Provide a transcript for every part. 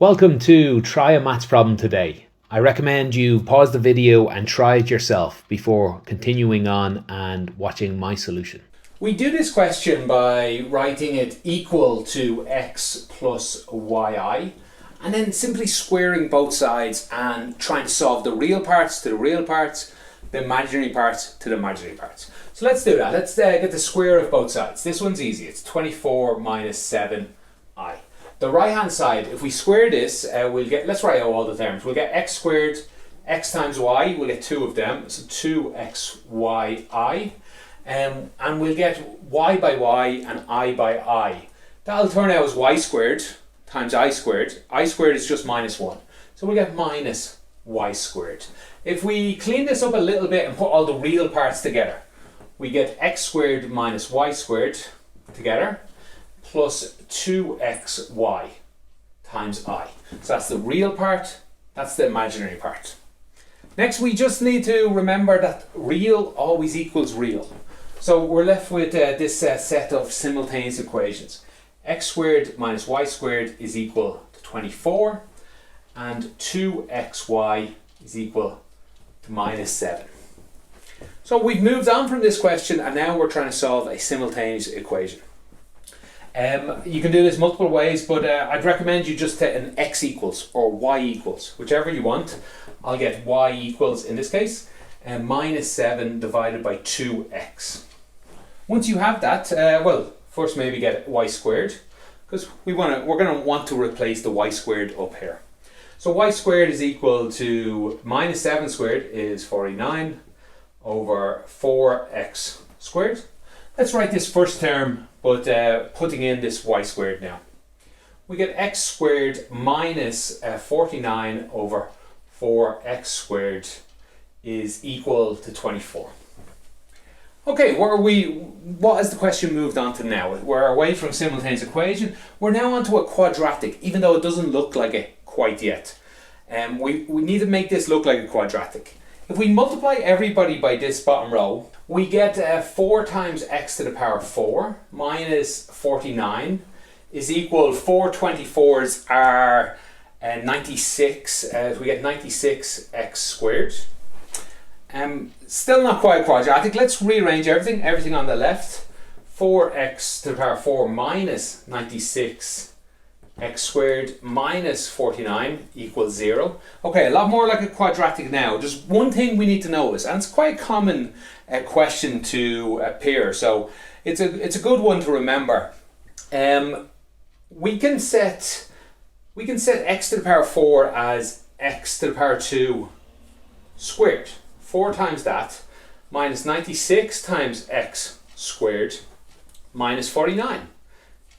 Welcome to Try a Maths Problem Today. I recommend you pause the video and try it yourself before continuing on and watching my solution. We do this question by writing it equal to x plus yi and then simply squaring both sides and trying to solve the real parts to the real parts, the imaginary parts to the imaginary parts. So let's do that. Let's get the square of both sides. This one's easy. It's 24 minus 7i. The right hand side, if we square this, we'll get, let's write out all the terms. We'll get x squared, x times y, we'll get two of them, so 2xyi. And we'll get y by y and I by I. That'll turn out as y squared times I squared. I squared is just minus 1. So we'll get minus y squared. If we clean this up a little bit and put all the real parts together, we get x squared minus y squared together, plus 2xy times I. So that's the real part, that's the imaginary part. Next, we just need to remember that real always equals real. So we're left with this set of simultaneous equations. X squared minus y squared is equal to 24, and 2xy is equal to minus 7. So we've moved on from this question and now we're trying to solve a simultaneous equation. You can do this multiple ways, but I'd recommend you just take an x equals or y equals, whichever you want. I'll get y equals, in this case, minus 7 divided by 2x. Once you have that, well, first maybe get y squared, because we're going to want to replace the y squared up here. So y squared is equal to minus 7 squared is 49 over 4x squared. Let's write this first term, but putting in this y squared now. We get x squared minus 49 over 4x squared is equal to 24. Okay, what has the question moved on to now? We're away from simultaneous equation. We're now onto a quadratic, even though it doesn't look like it quite yet. We need to make this look like a quadratic. If we multiply everybody by this bottom row, we get 4 times x to the power 4 minus 49 is equal, 4 24s are 96, we get 96x squared. Still not quite quadratic. Let's rearrange everything on the left. 4x to the power 4 minus 96 x squared minus 49 equals 0. Okay, a lot more like a quadratic now. Just one thing we need to notice, and it's quite a common question to appear, so it's a good one to remember. We can set x to the power 4 as x to the power 2 squared. 4 times that minus 96 times x squared minus 49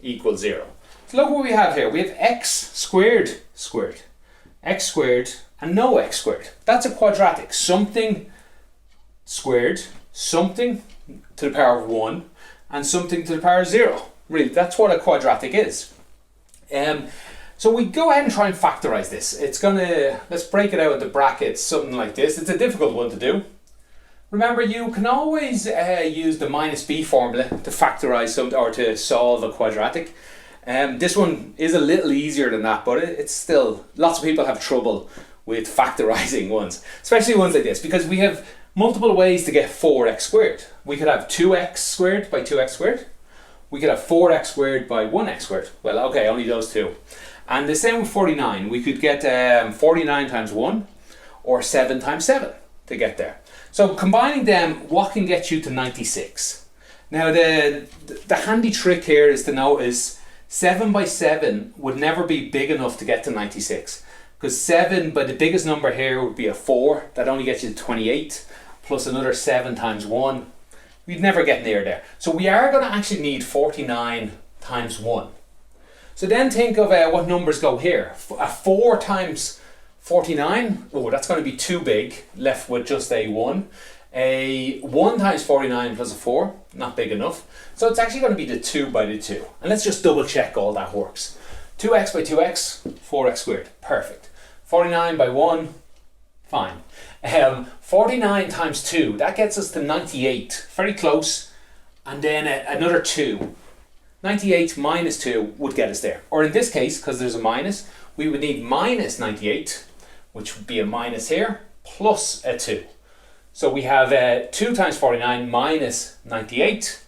equals 0. So look what we have here. We have x squared squared, x squared, and no x squared. That's a quadratic. Something squared, something to the power of 1, and something to the power of 0. Really, that's what a quadratic is. So we go ahead and try and factorize this. Let's break it out into brackets, something like this. It's a difficult one to do. Remember, you can always use the minus b formula to factorize something or to solve a quadratic. This one is a little easier than that, but it's still, lots of people have trouble with factorizing ones, especially ones like this, because we have multiple ways to get 4x squared. We could have 2x squared by 2x squared. We could have 4x squared by 1x squared. Well, okay, only those two. And the same with 49. We could get 49 times 1 or 7 times 7 to get there. So combining them, what can get you to 96? Now the handy trick here is to notice 7 by 7 would never be big enough to get to 96, because 7 by the biggest number here would be a 4. That only gets you to 28, plus another 7 times 1. We'd never get near there. So we are going to actually need 49 times 1. So then think of what numbers go here. A 4 times 49, oh, that's going to be too big, left with just a 1. A 1 times 49 plus a 4, not big enough. So it's actually going to be the 2 by the 2. And let's just double check all that works. 2x by 2x, 4x squared, perfect. 49 by 1, fine. 49 times 2, that gets us to 98, very close. And then another 2. 98 minus 2 would get us there. Or in this case, because there's a minus, we would need minus 98, which would be a minus here, plus a 2. So we have 2 times 49 minus 98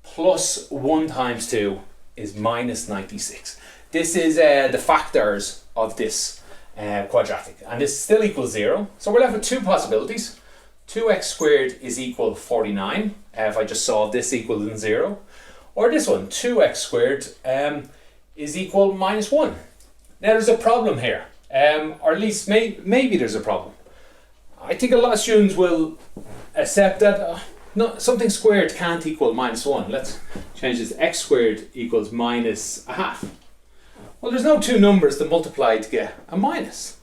plus 1 times 2 is minus 96. This is the factors of this quadratic, and this still equals 0. So we're left with two possibilities. 2x squared is equal to 49, if I just solve this equal than 0. Or this one, 2x squared is equal to minus 1. Now there's a problem here, or at least maybe there's a problem. I think a lot of students will accept that something squared can't equal minus 1. Let's change this. X squared equals minus a half. Well, there's no two numbers to multiply to get a minus.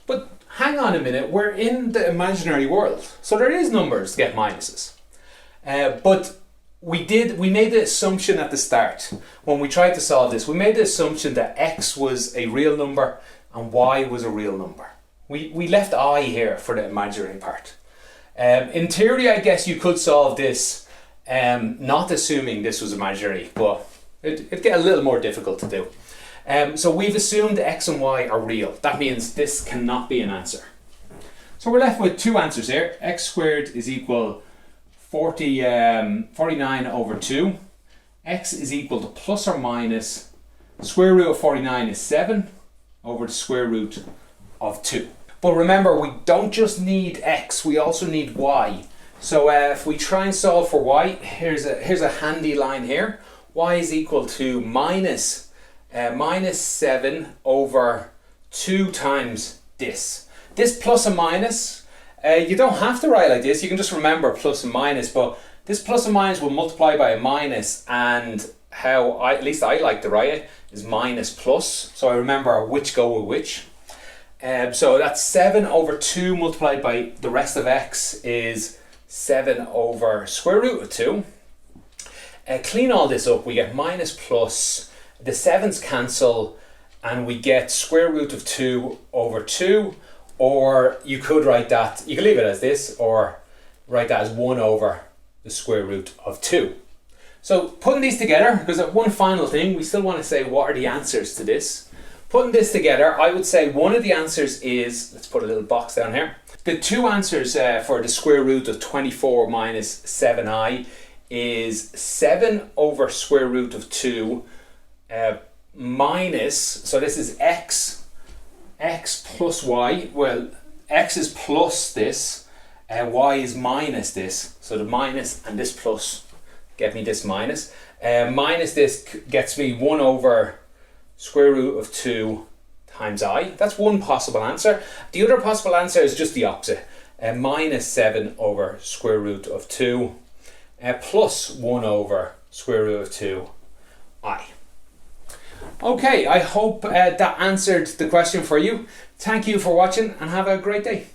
But hang on a minute, we're in the imaginary world, so there is numbers to get minuses. But we made the assumption at the start, when we tried to solve this, we made the assumption that x was a real number and y was a real number. We left I here for the imaginary part. In theory, I guess you could solve this not assuming this was imaginary, but it'd get a little more difficult to do. So we've assumed x and y are real. That means this cannot be an answer. So we're left with two answers here. X squared is equal 49 over 2. X is equal to plus or minus square root of 49 is 7 over the square root of 2. But remember, we don't just need x, we also need y. So if we try and solve for y, here's a handy line here. Y is equal to minus 7 over 2 times this. This plus and minus, you don't have to write like this, you can just remember plus and minus, but this plus and minus will multiply by a minus, and how at least I like to write it, is minus plus, so I remember which go with which. So that's 7 over 2 multiplied by the rest of x is 7 over square root of 2. Clean all this up, we get minus plus, the 7's cancel, and we get square root of 2 over 2, or you could write that, you can leave it as this, or write that as 1 over the square root of 2. So putting these together, because one final thing, we still want to say what are the answers to this. Putting this together, I would say one of the answers is, let's put a little box down here. The two answers for the square root of 24 minus 7i is 7 over square root of 2 minus, so this is x plus y. Well, x is plus this, y is minus this. So the minus and this plus get me this minus. Minus this gets me 1 over square root of 2 times I. That's one possible answer. The other possible answer is just the opposite. Minus 7 over square root of 2 plus 1 over square root of 2 I. Okay, I hope that answered the question for you. Thank you for watching and have a great day.